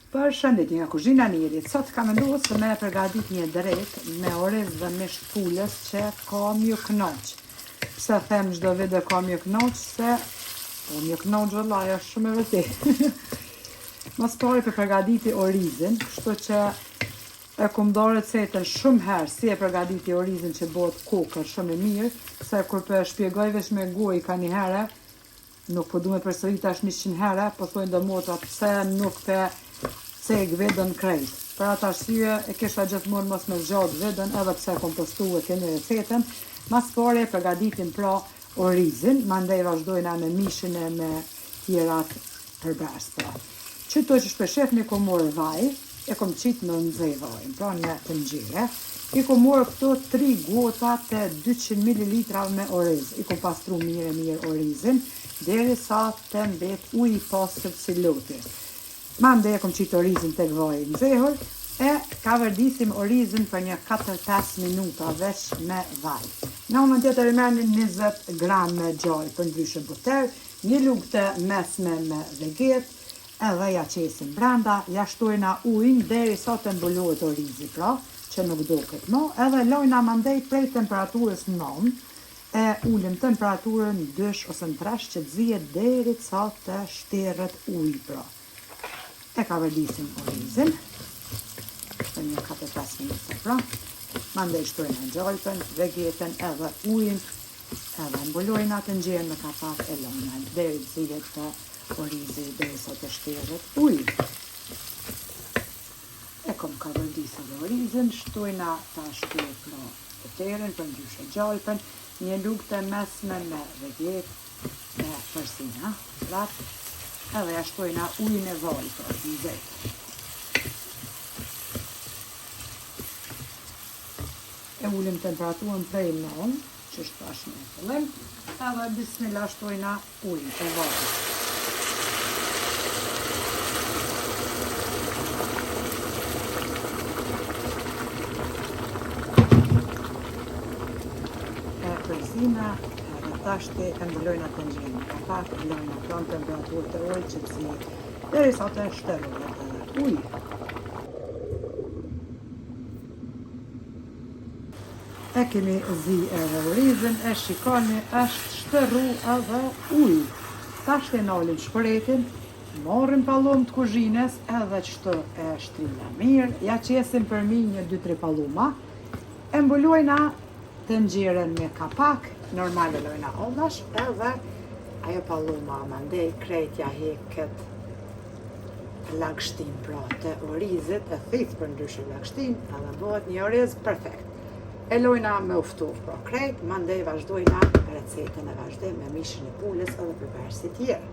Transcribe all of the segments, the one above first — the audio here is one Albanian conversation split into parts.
Përshëndetje nga kuzhina Nirit. Sot kam menduar se me përgatit një drek me orez dhe misht pulës që ka mjë knoq. Pse them çdo video ka mjë knoq, se mjë knoq vëllai është shumë e vërtetë. Mas pari për përgatiti orizin, kështu që e kum dorë recetën shumë herë si e përgatiti orizin që bëhet kokër shumë e mirë, se kur për shpjegoj veç me gojë ka një herë, nuk po du me përsërit tash 100 herë, po thojnë dhe motra pse nuk pe ceg vedën krejt. Për atë arsye e kisha gjithmonë mos me zgjat vedën, edhe pse kom postuar keni recetën. Mas pari e përgatitim pra orizin, mandej vazhdojna me mishin e me tjerat përbes pra. Qëto që shpeshefni kom morë vaj, e kom qitë në nxej vajin, pra në tenxhere. I kom morë këto 3 gota të 200 ml me oriz. I kom pastru mirë orizin, deri sa të mbet ujë i pastër si loti. Mande e kom qitë orizin të gëvaj nxehur, e ka vërdisim orizin për një 4-5 minuta veç me vaj. Në moment tjetër i merrni 20 gram me gjaj për ndryshën puter, një lugë të mesme me veget, edhe ja qesim brenda, ja shtojna ujin deri sa të mbulohet orizi pra, që nuk duket më, edhe lojna mandej prej temperaturës 9, e ulim temperaturën 2 ose në 3 që të zihet deri sa të shterët uji pra. E ka vërdisim orizin, për një 4-5 minuta pra, mandej shtojna gjajpen, vegetën edhe ujin, edhe mbulojna të nxjerrën me kapak e lojna, deri të zihet të orizi deri sa të shterët uji. E kom ka vërdisë dhe orizin, shtojna ta shtuar pra puterin, për ndryshe gjajpen, një lugë të mesme me veget e përsina, edhe ja shtojna ujin e vaj pra në zetë. E ulim temperaturën prej 9, që shtash në fillim, edhe bismillah shtojna ujin e vajit. Përzina, edhe tashti e mbulojna të nxjerrën kapak, lojna pranë temperaturë të ujit që të zihet deri sa të shterëhet edhe uji. E kemi zi edhe orizin, e shikoni, është shtërru edhe uji. Tashti nalim shpëretin, marrim pallomë të kuzhinës, edhe qëto e shtrina mirë, ja qesim për mi një 2-3 palloma, e mbulojna të nxjerrën me kapak, normal e lojna ollash, edhe ajo palloma mandej krejt ja heket lagshtin pra të orizit, e thith për ndryshe lagshtin, edhe bëhet një oriz perfekt. E lojna me uftuv pra krejt, mandej vazhdojna recetën e vazhdim me mishin e pulës edhe përbërësit tjerë.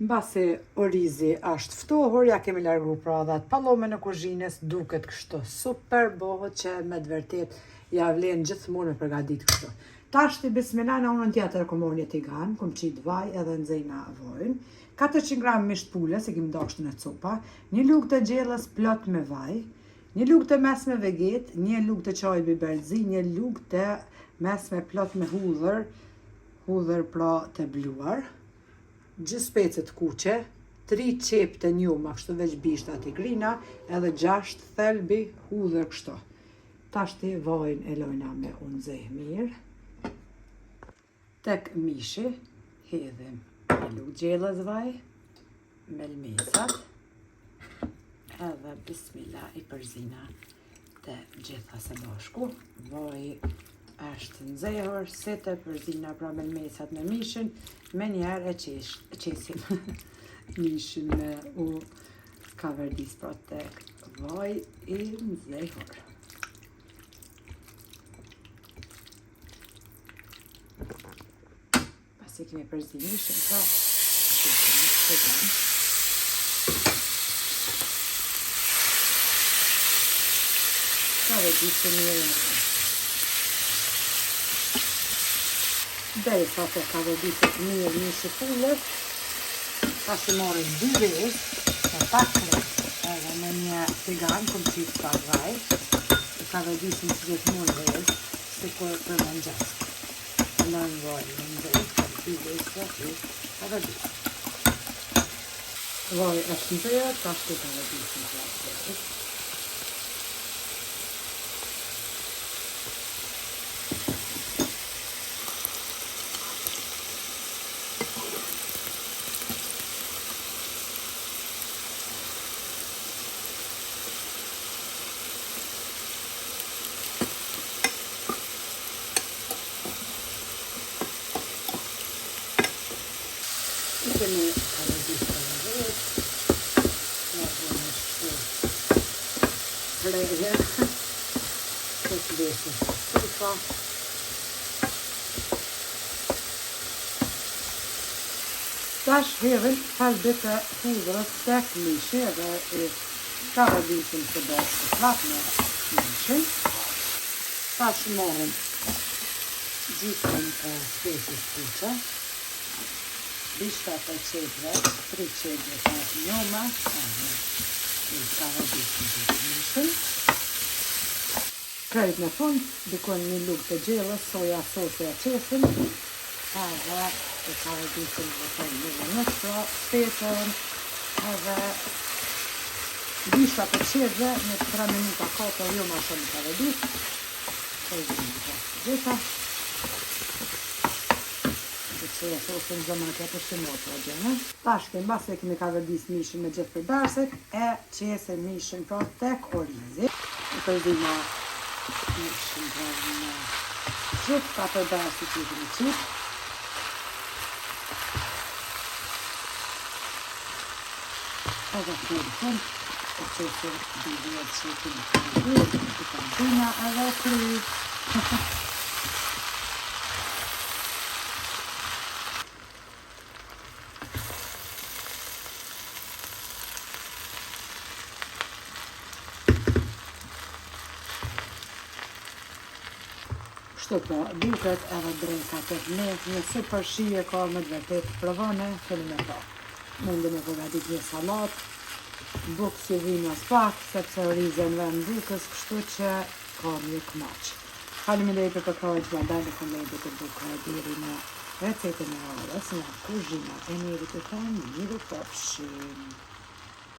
Mbasi orizi është ftohur, ja kemi largu pra dhe atë pallomën e kuzhinës, duket kështu super, bëhet që me të vërtet ja vlen gjithmonë me përgatit kështu. Tashti bismillah në anën tjetër kom marrë një tigan, kom qitë vaj edhe nxejna vajin, 400 gram misht pulës, e kemi dashtën e copa, një lugë të gjellës plot me vaj, një lugë të mesme veget, një lugë të qaj biberzi, një lugë të mesme plot me hudhër pra të bluar, gjithë specet kuqe, 3 qep të njuma, kështu veç bishta t'i grina, edhe 6 thelbi hudhër kështu. Tashti vajin e lojna me unëzeh mirë. Tek mishi, hedhim një lugë gjellës vaj, melmesat, edhe bismillah i përzina të gjitha së bashku. Vaji është nxehur, se të përzina pra melmesat me mishin, me njerë e qesim mishin me u ka vërdis pra tek vaj i nxehur. Pasi kemi përzi mishin, pra qesim të gëmë. Ka vërdis të mirë në deri sa të ka vërdisit mirë mishi pulës, ta që marrë 2 vezë, me pak krejt, edhe me një tigan, kom qitë pak vaj, e ka vedisin që gjithë mund vez, se kur për më njës. Në vojnë në njës, për t'i vese i ka vedisin. Vaj është në zërë, ka shtu ka vedisin që atë. Kemi paradisë në vërët, në vënë shtu vrejë, të të besi shtufa. Tash hedhën halbet e hudrës tek mishi edhe e paradisin të besi të prap në mishin. Tash morën gjitën e spesis kuqe, bishtat e qedve, 3 qedve të njoma, i paradisin të mishin. Krejt në fund, dikon një lukë të gjellës, soja sose e qesin, edhe e paradisin dhe të një pra, spetën, edhe bishtat e qedve, një 3 minuta 4, jo ma shumë paradis, të zhimë të gjitha. Se sosën zëma të përshimot të gjene. Tashke, në base e kemi ka vërdis mishin me gjithë përdarsek, e qese mishin pra tek orizi. E përdina mishin pra në gjithë ka përdarsit që i kemi qip. Edhe të në fund, e qese bidjet që i kemi përdi, i përdina edhe kry. Kështu po, duket edhe drejka të një super shije ka me vërtet provone, këllë me pa. Mundi me përgatit një salat, bukë si vinës pak, sepse orizën vend bukës, kështu që ka një këmaq. Faleminderit për përkrojnë që më dalë faleminderit të bukë e diri në recetën e orës, nga kuzhina e mirit të tonë, miru përshim.